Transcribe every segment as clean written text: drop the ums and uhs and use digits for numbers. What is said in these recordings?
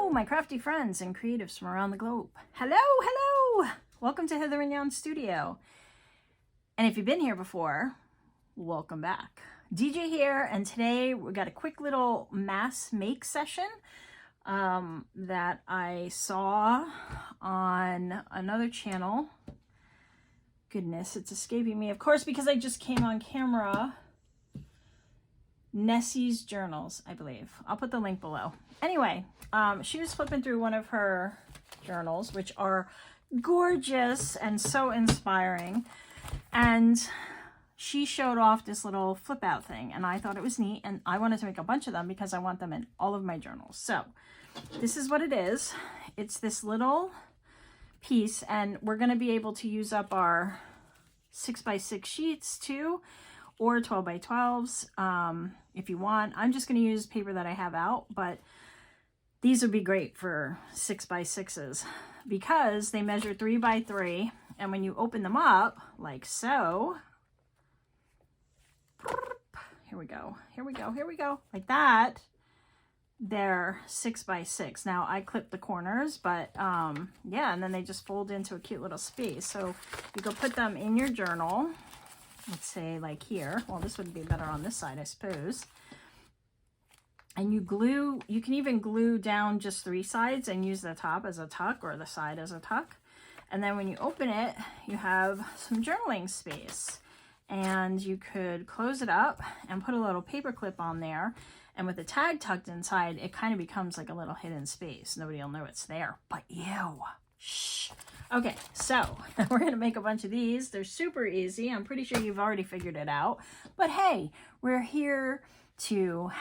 Hello, my crafty friends and creatives from around the globe. Hello. Welcome to Heather and Jan Studio. And if you've been here before, welcome back. DJ here, and today we got a quick little mass make session that I saw on another channel. Goodness, it's escaping me. Of course, because I just came on camera. Nessie's Journals, I believe. I'll put the link below. Anyway, she was flipping through one of her journals, which are gorgeous and so inspiring. And she showed off this little flip out thing, and I thought it was neat, and I wanted to make a bunch of them because I want them in all of my journals. So this is what it is. It's this little piece, and we're going to be able to use up our 6x6 sheets too, or 12x12s if you want. I'm just going to use paper that I have out, but these would be great for 6x6s because they measure 3x3, and when you open them up like so, here we go, like that, they're 6x6. Now I clip the corners, but yeah, and then they just fold into a cute little space. So you go put them in your journal. Let's say like here. Well, this would be better on this side, I suppose. And you can even glue down just 3 sides and use the top as a tuck or the side as a tuck. And then when you open it, you have some journaling space. And you could close it up and put a little paper clip on there. And with the tag tucked inside, it kind of becomes like a little hidden space. Nobody will know it's there, but you. Shh. Okay, so we're going to make a bunch of these. They're super easy. I'm pretty sure you've already figured it out. But hey, we're here to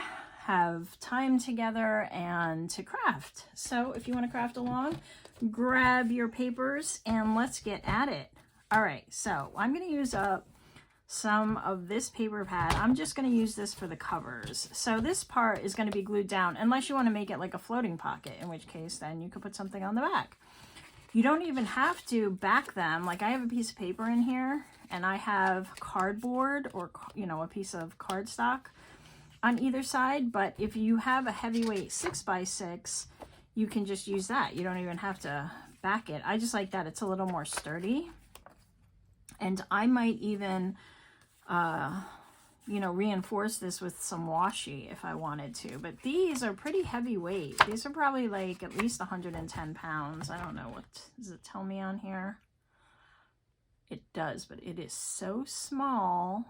have time together and to craft. So if you want to craft along, grab your papers and let's get at it. All right, so I'm going to use up some of this paper pad. I'm just going to use this for the covers. So this part is going to be glued down unless you want to make it like a floating pocket, in which case then you could put something on the back. You don't even have to back them. Like I have a piece of paper in here and I have cardboard or, you know, a piece of cardstock on either side. But if you have a heavyweight 6x6, you can just use that. You don't even have to back it. I just like that. It's a little more sturdy. And I might even, you know, reinforce this with some washi if I wanted to. But these are pretty heavyweight. These are probably like at least 110 pounds. I don't know, what does it tell me on here? It does, but it is so small.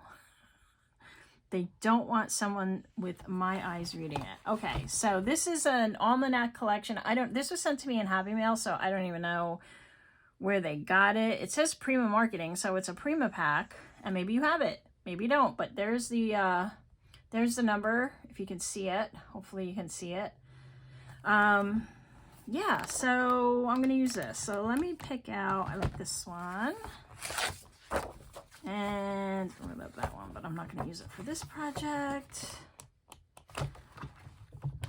They don't want someone with my eyes reading it. Okay, so this is an almanac collection. This was sent to me in Happy Mail, so I don't even know where they got it. It says Prima Marketing, so it's a Prima pack, and maybe you have it, maybe you don't, but there's the number, if you can see it. Hopefully you can see it. Yeah, so I'm gonna use this. So let me pick out, I like this one, and I love that one, but I'm not gonna use it for this project. I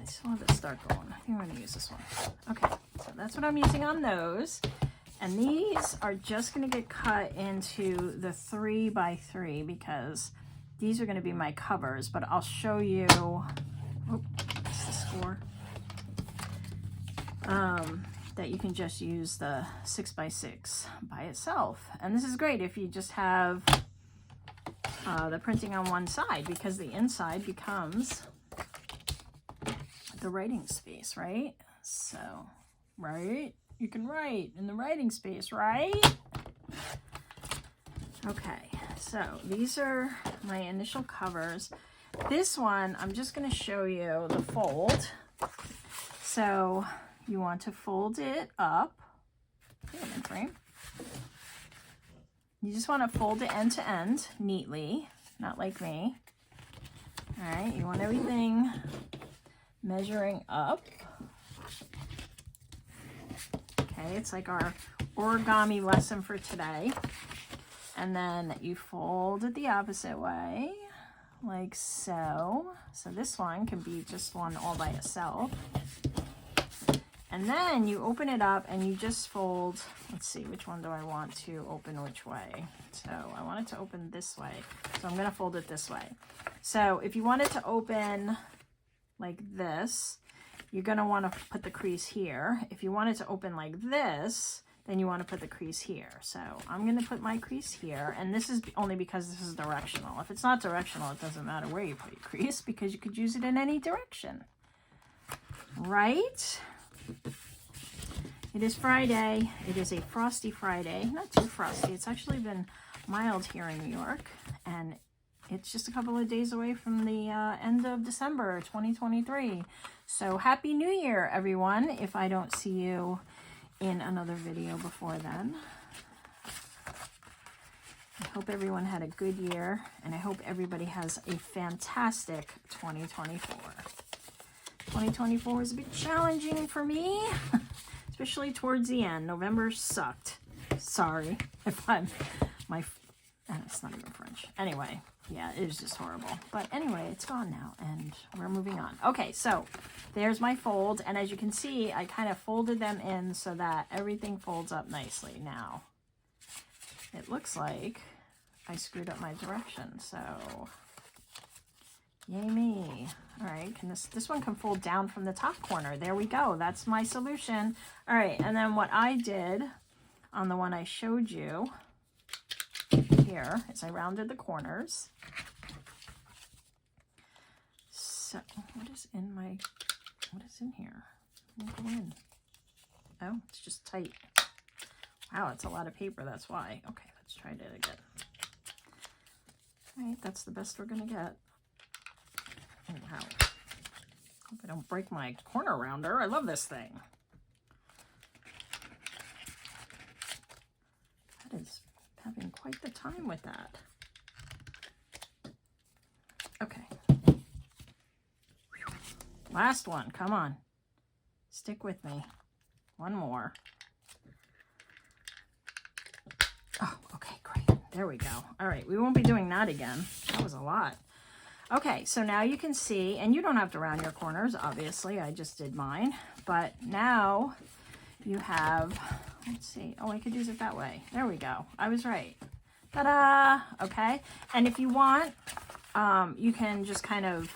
just wanted to start going. I think I'm gonna use this one. Okay, so that's what I'm using on those. And these are just going to get cut into the 3x3 because these are going to be my covers, but I'll show you, what's this for? That you can just use the 6x6 by itself. And this is great if you just have the printing on one side because the inside becomes the writing space, right? So, right? You can write in the writing space, right? Okay, so these are my initial covers. This one, I'm just going to show you the fold. So you want to fold it up. You just want to fold it end to end neatly, not like me. All right, you want everything measuring up. Okay, it's like our origami lesson for today. And then you fold it the opposite way, like so. So this one can be just one all by itself. And then you open it up and you just fold, let's see, which one do I want to open which way? So I want it to open this way. So I'm gonna fold it this way. So if you want it to open like this, you're going to want to put the crease here. If you want it to open like this, then you want to put the crease here. So I'm going to put my crease here, and this is only because this is directional. If it's not directional, it doesn't matter where you put your crease because you could use it in any direction. Right? It is Friday. It is a frosty Friday. Not too frosty. It's actually been mild here in New York, and it's just a couple of days away from the end of December 2023. So Happy New Year, everyone, if I don't see you in another video before then. I hope everyone had a good year, and I hope everybody has a fantastic 2024. 2024 was a bit challenging for me, especially towards the end. November sucked. Sorry if it's not even French. Anyway, yeah, it was just horrible. But anyway, it's gone now, and we're moving on. Okay, so there's my fold, and as you can see, I kind of folded them in so that everything folds up nicely. Now, it looks like I screwed up my direction, so yay me. All right, this one can fold down from the top corner. There we go. That's my solution. All right, and then what I did on the one I showed you here is I rounded the corners. So what is in here? Go in. Oh, it's just tight. Wow, it's a lot of paper, that's why. Okay, let's try it again. All right, that's the best we're gonna get. Oh, wow. Hope I don't break my corner rounder. I love this thing. That is having quite the time with that. Okay. Last one. Come on. Stick with me. One more. Oh, okay, great. There we go. All right, we won't be doing that again. That was a lot. Okay, so now you can see, and you don't have to round your corners, obviously. I just did mine. But now you have, let's see. Oh, I could use it that way. There we go. I was right. Ta-da! Okay, and if you want, you can just kind of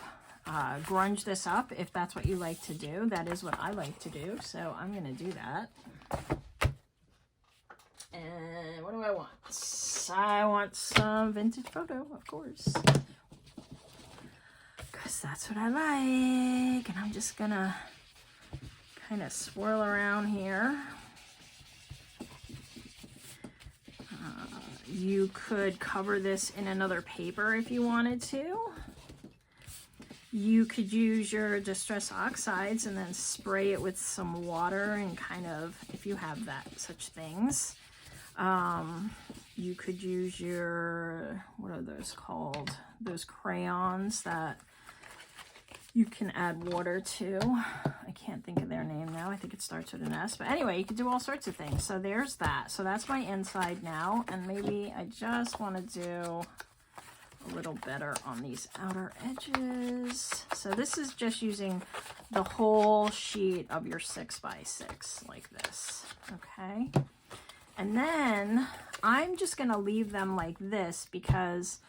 grunge this up if that's what you like to do. That is what I like to do, so I'm going to do that. And what do I want? I want some vintage photo, of course. Because that's what I like. And I'm just going to kind of swirl around here. You could cover this in another paper if you wanted to. You could use your Distress Oxides and then spray it with some water and kind of, if you have such things. You could use your, what are those called? Those crayons that you can add water to. I can't think of their name now. I think it starts with an S. But anyway, you can do all sorts of things. So there's that. So that's my inside now. And maybe I just want to do a little better on these outer edges. So this is just using the whole sheet of your 6x6 like this. Okay. And then I'm just going to leave them like this because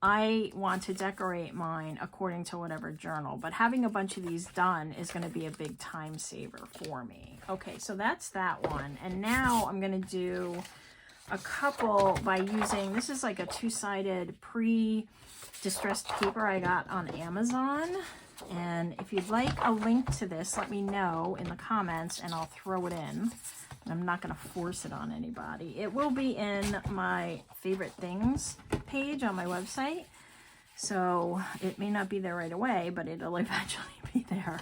I want to decorate mine according to whatever journal, but having a bunch of these done is going to be a big time saver for me. Okay, so that's that one. And now I'm going to do a couple by using, this is like a two-sided pre-distressed paper I got on Amazon. And if you'd like a link to this, let me know in the comments and I'll throw it in. I'm not going to force it on anybody. It will be in my favorite things page on my website. So it may not be there right away, but it'll eventually be there.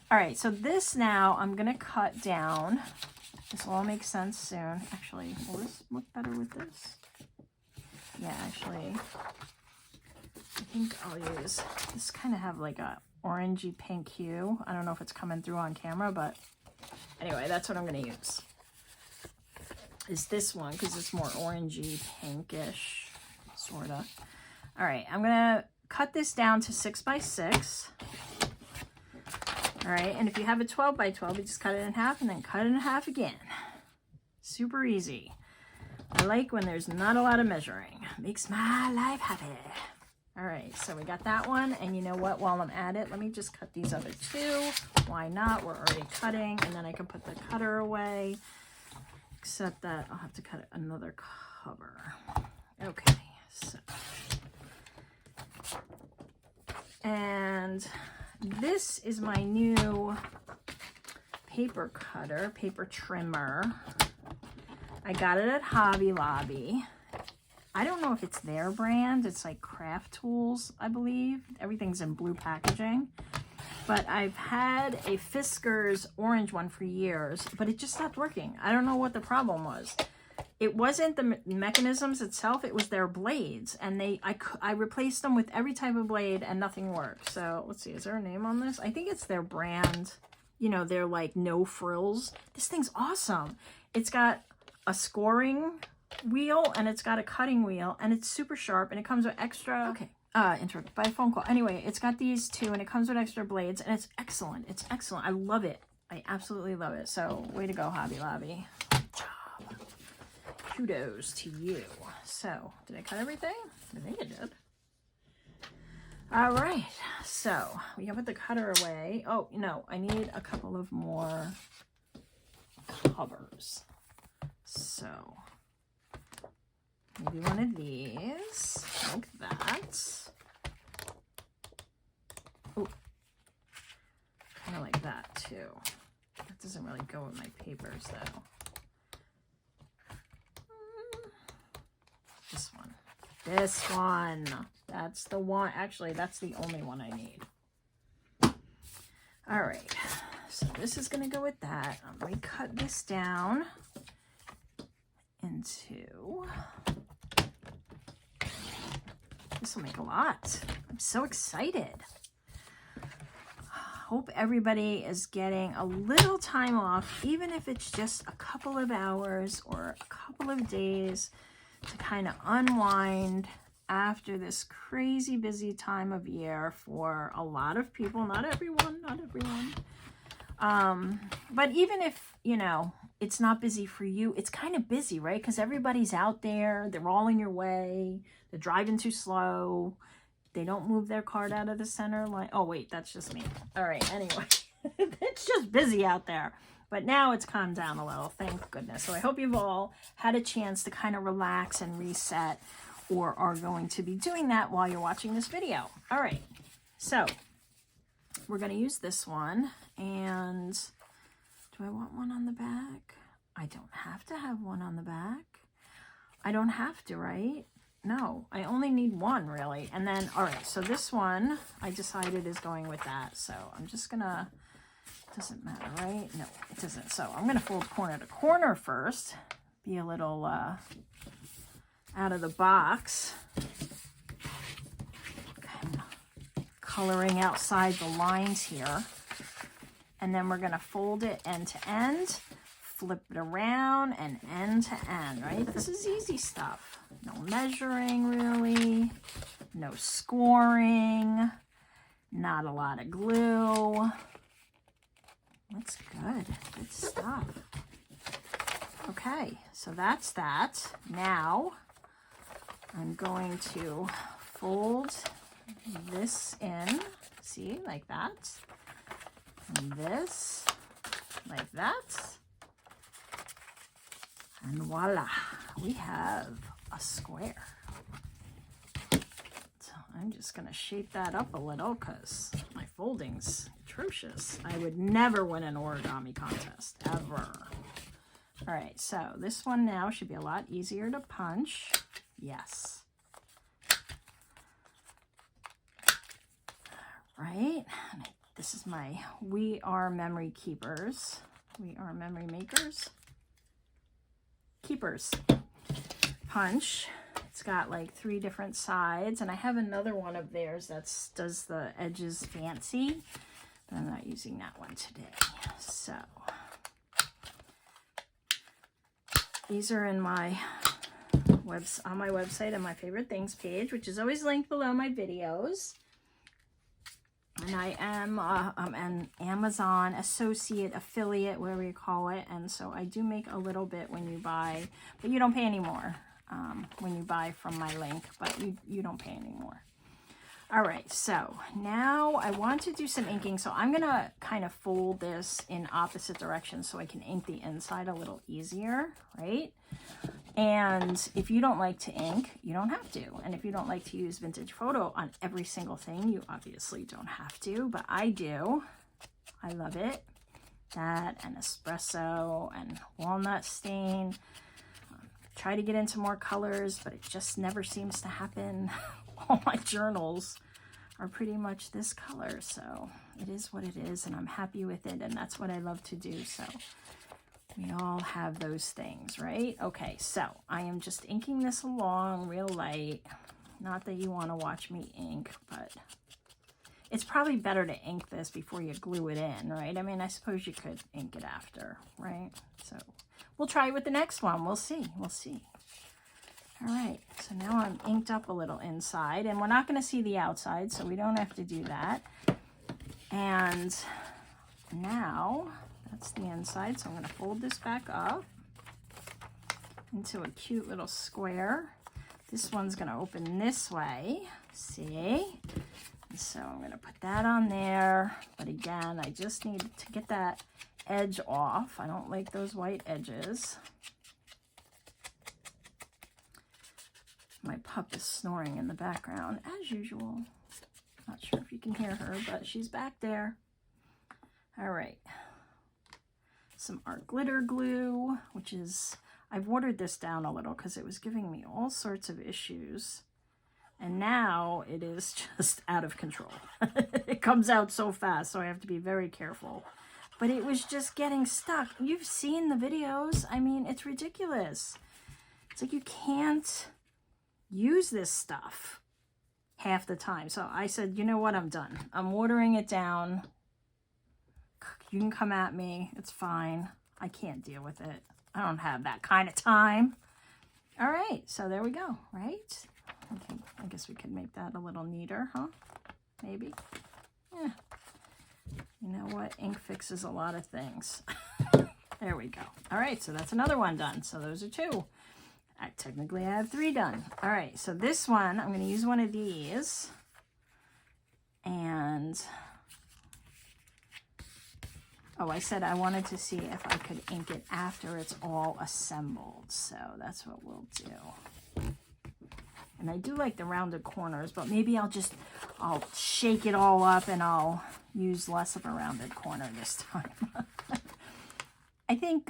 All right, so this now I'm going to cut down. This will all make sense soon. Actually, will this look better with this? Yeah, actually, I think I'll use this kind of have like a orangey pink hue. I don't know if it's coming through on camera, but anyway, that's what I'm going to use. Is this one because it's more orangey pinkish, sort of. All right, I'm going to cut this down to 6x6. All right, and if you have a 12x12, you just cut it in half and then cut it in half again. Super easy. I like when there's not a lot of measuring. Makes my life happy. All right, so we got that one. And you know what? While I'm at it, let me just cut these other two. Why not? We're already cutting. And then I can put the cutter away. Except that I'll have to cut another cover. Okay, so. And this is my new paper cutter, paper trimmer. I got it at Hobby Lobby. I don't know if it's their brand. It's like Craft Tools, I believe. Everything's in blue packaging. But I've had a Fiskars orange one for years, but it just stopped working. I don't know what the problem was. It wasn't the mechanisms itself, it was their blades. And I replaced them with every type of blade and nothing worked. So let's see, is there a name on this? I think it's their brand. You know, they're like no frills. This thing's awesome. It's got a scoring wheel and it's got a cutting wheel and it's super sharp and it comes with extra. Okay. Interrupted by a phone call. Anyway, it's got these two and it comes with extra blades and it's excellent. It's excellent. I love it. I absolutely love it. So way to go, Hobby Lobby. Good job. Kudos to you. So did I cut everything? I think I did. All right. So we can put the cutter away. Oh, no, I need a couple of more covers. So maybe one of these like that. Oh, kind of like that too. That doesn't really go with my papers though. This one. This one. That's the one. Actually, that's the only one I need. All right. So this is going to go with that. I'm going to cut this down into... This will make a lot. I'm so excited. Hope everybody is getting a little time off, even if it's just a couple of hours or a couple of days to kind of unwind after this crazy busy time of year for a lot of people. Not everyone. But even if, you know, it's not busy for you, it's kind of busy, right? Because everybody's out there. They're all in your way. They're driving too slow. They don't move their cart out of the center line. Oh, wait, that's just me. All right, anyway. It's just busy out there. But now it's calmed down a little, thank goodness. So I hope you've all had a chance to kind of relax and reset, or are going to be doing that while you're watching this video. All right, so we're going to use this one. And do I want one on the back? I don't have to have one on the back. I don't have to, right? No, I only need one really. And then, all right, so this one I decided is going with that. So I'm just gonna, doesn't matter, right? No, it doesn't. So I'm gonna fold corner to corner first, be a little out of the box. Okay, coloring outside the lines here. And then we're gonna fold it end to end, flip it around and end to end, right? This is easy stuff. No measuring really, no scoring, not a lot of glue. That's good stuff. Okay, so that's that. Now I'm going to fold this in, see, like that, and this, like that, and voila, we have a square. So I'm just going to shape that up a little because my folding's atrocious. I would never win an origami contest, ever. All right, so this one now should be a lot easier to punch. Yes. All right, this is my We Are Memory Keepers. We Are Memory Makers. Keepers. Punch. It's got like 3 different sides, and I have another one of theirs that does the edges fancy, but I'm not using that one today. So these are in my on my website and my favorite things page, which is always linked below my videos. And I am an Amazon associate, affiliate, whatever you call it. And so I do make a little bit when you buy, but you don't pay any more when you buy from my link, but you don't pay any more. All right, so now I want to do some inking. So I'm gonna kind of fold this in opposite directions so I can ink the inside a little easier, right? And if you don't like to ink, you don't have to. And if you don't like to use Vintage Photo on every single thing, you obviously don't have to, but I do. I love it. That and espresso and walnut stain. Try to get into more colors, but it just never seems to happen. All my journals are pretty much this color, so it is what it is, and I'm happy with it, and that's what I love to do. So we all have those things, right? Okay, so I am just inking this along real light. Not that you want to watch me ink, but it's probably better to ink this before you glue it in, right? I mean, I suppose you could ink it after, right? So we'll try it with the next one. We'll see. We'll see. All right, so now I'm inked up a little inside, and we're not going to see the outside, so we don't have to do that. And now that's the inside, so I'm going to fold this back up into a cute little square. This one's going to open this way, see? And so I'm going to put that on there, but again, I just need to get that edge off. I don't like those white edges. My pup is snoring in the background, as usual. Not sure if you can hear her, but she's back there. All right. Some art glitter glue, which is, I've watered this down a little because it was giving me all sorts of issues. And now it is just out of control. It comes out so fast, so I have to be very careful. But it was just getting stuck. You've seen the videos. I mean, it's ridiculous. It's like you can't use this stuff half the time. So I said, you know what, I'm done. I'm watering it down. You can come at me. It's fine. I can't deal with it. I don't have that kind of time. All right, so there we go, right? Okay, I guess we could make that a little neater, huh? Maybe. Yeah. You know what? Ink fixes a lot of things. There we go. All right, so that's another one done. So those are two. Technically, I have 3 done. All right, so this one, I'm going to use one of these. And, oh, I said I wanted to see if I could ink it after it's all assembled. So that's what we'll do. And I do like the rounded corners, but maybe I'll shake it all up and I'll use less of a rounded corner this time. I think,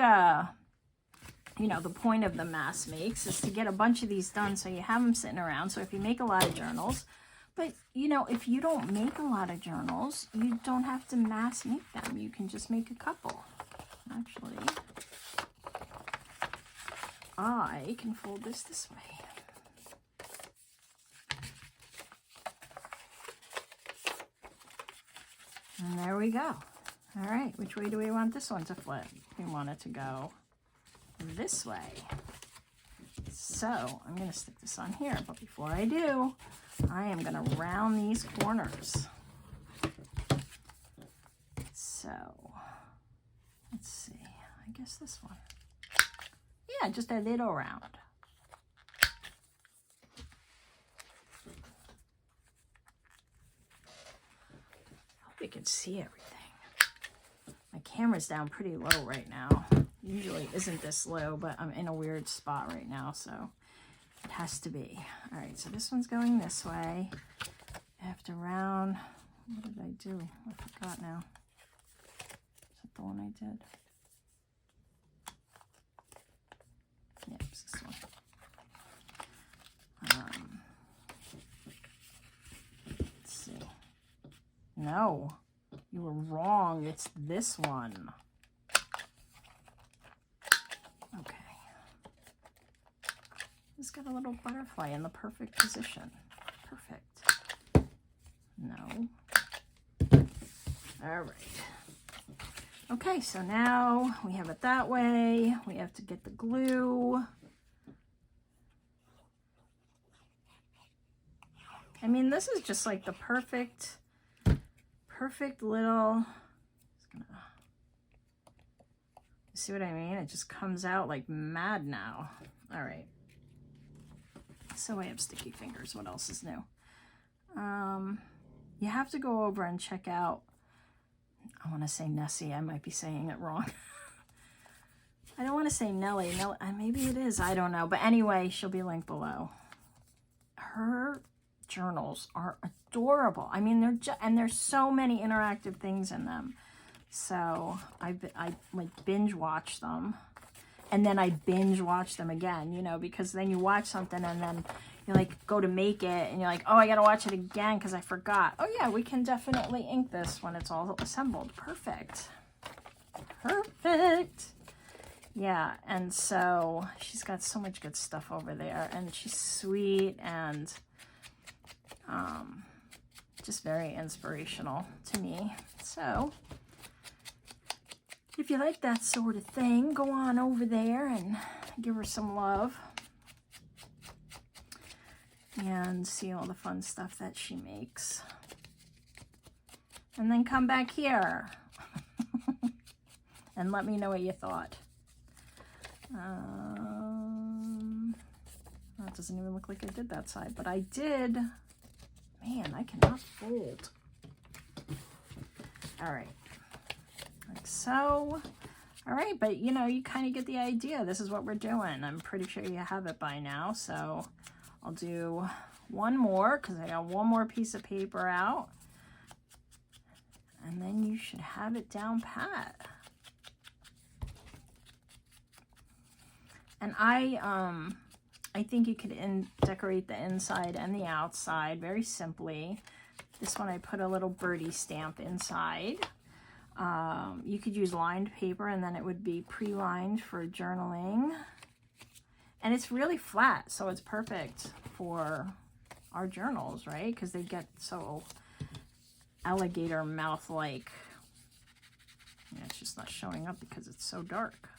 you know, the point of the mass makes is to get a bunch of these done so you have them sitting around. So if you make a lot of journals, but you know, if you don't make a lot of journals, you don't have to mass make them. You can just make a couple. Actually, I can fold this way. And there we go. All right, which way do we want this one to flip? We want it to go this way. So I'm going to stick this on here, but before I do, I am going to round these corners. So let's see, I guess this one. Yeah, just a little round. Hope you can see everything. My camera's down pretty low right now. Usually isn't this low, but I'm in a weird spot right now, so it has to be. All right, so this one's going this way. I have to round. What did I do? I forgot now. Is that the one I did? Yep, it's this one. Let's see. No, you were wrong. It's this one. Okay. It's got a little butterfly in the perfect position. Perfect. No. All right. Okay, so now we have it that way. We have to get the glue. I mean, this is just like the perfect little, see what I mean? It just comes out like mad now. All right. So I have sticky fingers. What else is new? You have to go over and check out, I want to say Nessie, I might be saying it wrong. I don't want to say Nellie, maybe it is, I don't know. But anyway, she'll be linked below. Her journals are adorable. I mean, and there's so many interactive things in them. So I like binge watch them, and then I binge watch them again, you know, because then you watch something and then you like go to make it and you're like, oh, I gotta watch it again because I forgot. Oh yeah, we can definitely ink this when it's all assembled. Perfect. Perfect. Yeah, and so she's got so much good stuff over there, and she's sweet and just very inspirational to me. So if you like that sort of thing, go on over there and give her some love and see all the fun stuff that she makes. And then come back here and let me know what you thought. That doesn't even look like I did that side, but I did. Man, I cannot fold. All right, like so. All right, but you know, you kind of get the idea. This is what we're doing. I'm pretty sure you have it by now, so I'll do one more because I got one more piece of paper out, and then you should have it down pat. And I think you could decorate the inside and the outside very simply. This one I put a little birdie stamp inside. You could use lined paper and then it would be pre-lined for journaling. And it's really flat, so it's perfect for our journals, right? Because they get so alligator mouth-like. Yeah, it's just not showing up because it's so dark.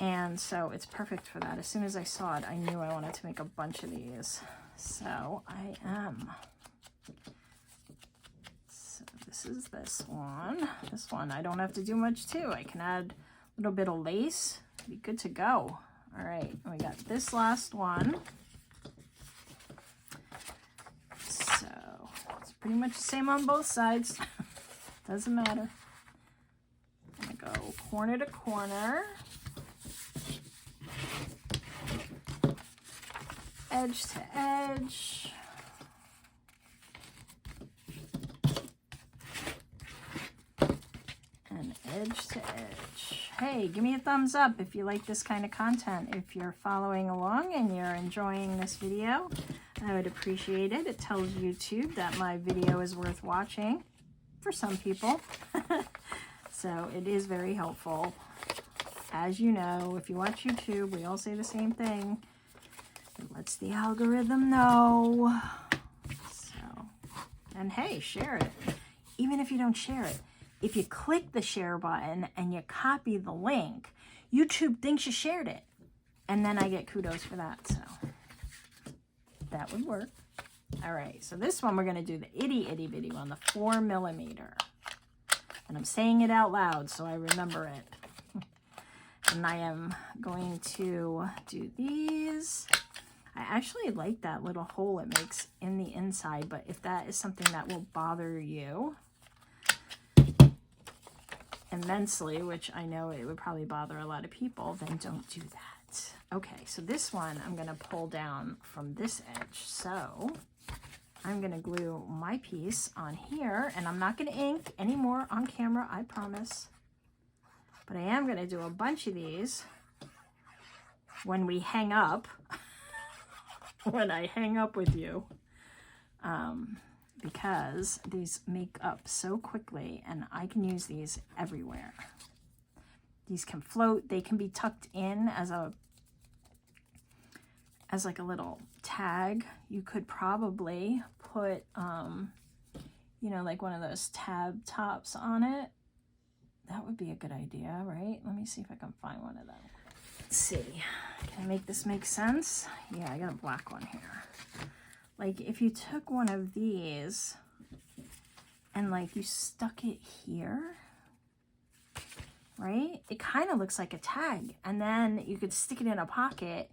And so it's perfect for that. As soon as I saw it, I knew I wanted to make a bunch of these. So I am. So this is this one. This one I don't have to do much to. I can add a little bit of lace. Be good to go. All right, we got this last one. So it's pretty much the same on both sides. Doesn't matter. I'm gonna go corner to corner. Edge to edge. And edge to edge. Hey, give me a thumbs up if you like this kind of content. If you're following along and you're enjoying this video, I would appreciate it. It tells YouTube that my video is worth watching for some people. So it is very helpful. As you know, if you watch YouTube, we all say the same thing. It lets the algorithm know. So, and hey, share it. Even if you don't share it, if you click the share button and you copy the link, YouTube thinks you shared it. And then I get kudos for that. So that would work. All right, so this one we're going to do the itty bitty one, the 4mm. And I'm saying it out loud so I remember it. And I am going to do these. I actually like that little hole it makes in the inside, but if that is something that will bother you immensely, which I know it would probably bother a lot of people, then don't do that. Okay, so this one I'm going to pull down from this edge. So I'm going to glue my piece on here, and I'm not going to ink anymore on camera, I promise. But I am going to do a bunch of these when we hang up. When I hang up with you, because these make up so quickly and I can use these everywhere. These can float, they can be tucked in as like a little tag. You could probably put, you know, like one of those tab tops on it. That would be a good idea, right? Let me see if I can find one of them. Let's see, can I make this make sense? Yeah, I got a black one here. Like if you took one of these and like you stuck it here, right? It kind of looks like a tag. And then you could stick it in a pocket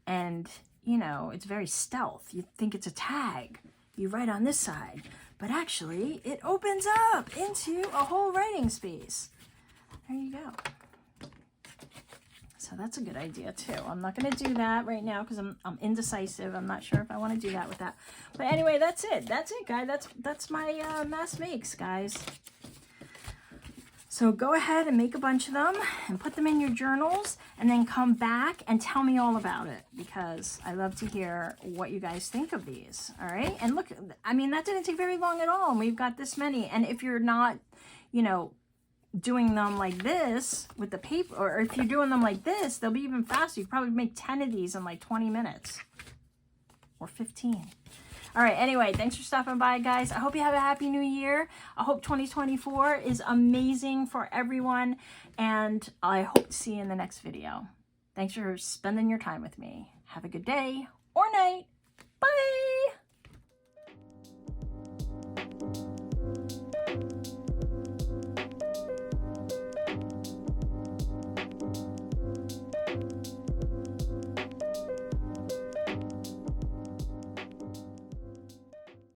and you know, it's very stealth. You think it's a tag. You write on this side, but actually it opens up into a whole writing space. There you go. So that's a good idea too. I'm not going to do that right now because I'm indecisive. I'm not sure if I want to do that with that. But anyway, that's it. That's it, guys. That's my mass makes, guys. So go ahead and make a bunch of them and put them in your journals and then come back and tell me all about it because I love to hear what you guys think of these. All right. And look, I mean, that didn't take very long at all. And we've got this many. And if you're not, you know, doing them like this with the paper, or if you're doing them like this, they'll be even faster. You probably make 10 of these in like 20 minutes or 15. All right, anyway, thanks for stopping by, guys. I hope you have a happy new year. I hope 2024 is amazing for everyone, and I hope to see you in the next video. Thanks for spending your time with me. Have a good day or night. Bye!